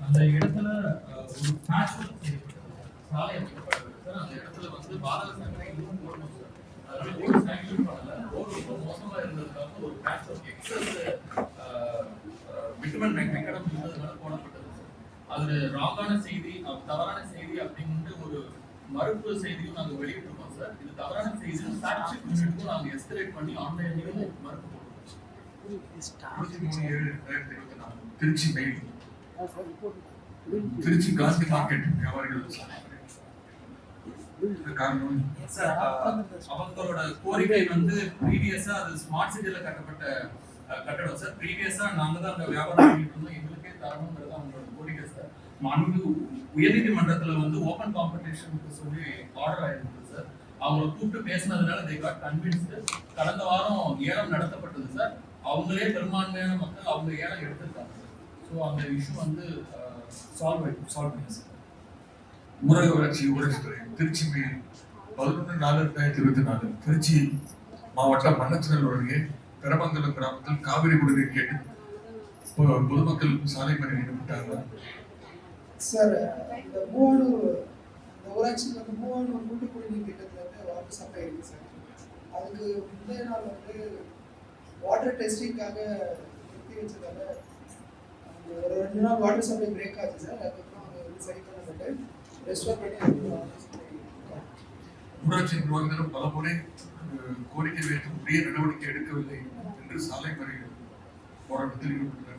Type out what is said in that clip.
அந்த இடத்துல ஒரு பேட்ச் ஒர்க் செய்யப்பட்டது சாலை அமைக்கப்பட்டது சார். அந்த இடத்துல வந்து பாரத சங்கரை இன்னும் போடணும் சார். அதனால போர்டு சாங்ஷன் பண்ணல. ரோடு ரொம்ப மோசமா இருந்ததுக்காக ஒரு patch work excess Whitman macadam இருந்ததுனால போடப்பட்டது சார். அது ராங்கான செய்தி, தவறான செய்தி அப்படின்ட்டு ஒரு மறுப்பு செய்தியும் நாங்கள் வெளியிட்டிருக்கோம் சார். இது தவறான செய்தி ஃபேக்ட் செக் யூனிட்டுக்கும் நாங்கள் எஸ்கலேட் பண்ணி ஆன்லைன்லையும் மறுப்பு போடுறோம். 23/7/2024 திருச்சி மெயில் திருச்சி காந்தி மார்க்கெட் வியாபாரிகள் காரணம் சார் அவங்களோட கோரிக்கை வந்து ப்ரீவியஸா அது ஸ்மார்ட் சிட்டில கட்டப்பட்ட கட்டடம் சார். ப்ரீவியஸா நாங்க தான் அந்த வியாபாரம் பண்ணிட்டு இருந்தோம், எங்களுக்கே தரணுங்கிறது அவங்களோட கோரிக்கை சார். மாண்பு உயர்நீதிமன்றத்துல வந்து ஓபன் காம்படிஷனுக்கு சொல்லி ஆர்டர் ஆயிருந்தது சார். அவங்களை கூப்பிட்டு பேசினதுனால they got convinced. கடந்த வாரம் ஏலம் நடத்தப்பட்டது சார். அவங்களே பெரும்பான்மையான மக்கள் அவங்க ஏலம் எடுத்திருக்காங்க சார். ஸோ அந்த இஷ்யூ வந்து சால்வ் பண்ணி சார். ஊரக வளர்ச்சி ஊரகத்துறை திருச்சி மெயில் 11/4/2024 திருச்சி மாவட்டம் மண்ணச்சநல்லூர் அருகே பெரமங்கலம் கிராமத்தில் காவிரி குடிநீர் கேட்டு பொதுமக்கள் சாலை மறியலில் ஈடுபட்டாங்க. சார், இந்த மூவனூர் இந்த ஊராட்சியில் வந்து மூவனூர் கூட்டு குடிநீர் திட்டத்தில் வந்து வாட்டர் சப்ளை இருக்குது சார். அதுக்கு முந்தைய நாள் வந்து வாட்டர் டெஸ்டிங்காக நிறுத்தி வச்சதால ஒரு 2 நாள் வாட்டர் சப்ளை பிரேக் ஆச்சு சார். அதுக்கப்புறம் அது வந்து சரி பண்ணப்பட்டு ரெஸ்டோர் பண்ணி வாட்டர் சப்ளை. ஊராட்சி நிர்வாகத்திடம் பல முறை கோரிக்கை வைத்தும் உரிய நடவடிக்கை எடுக்கவில்லை என்று சாலை மறியல் போராட்டத்தில் ஈடுபட்டனர்.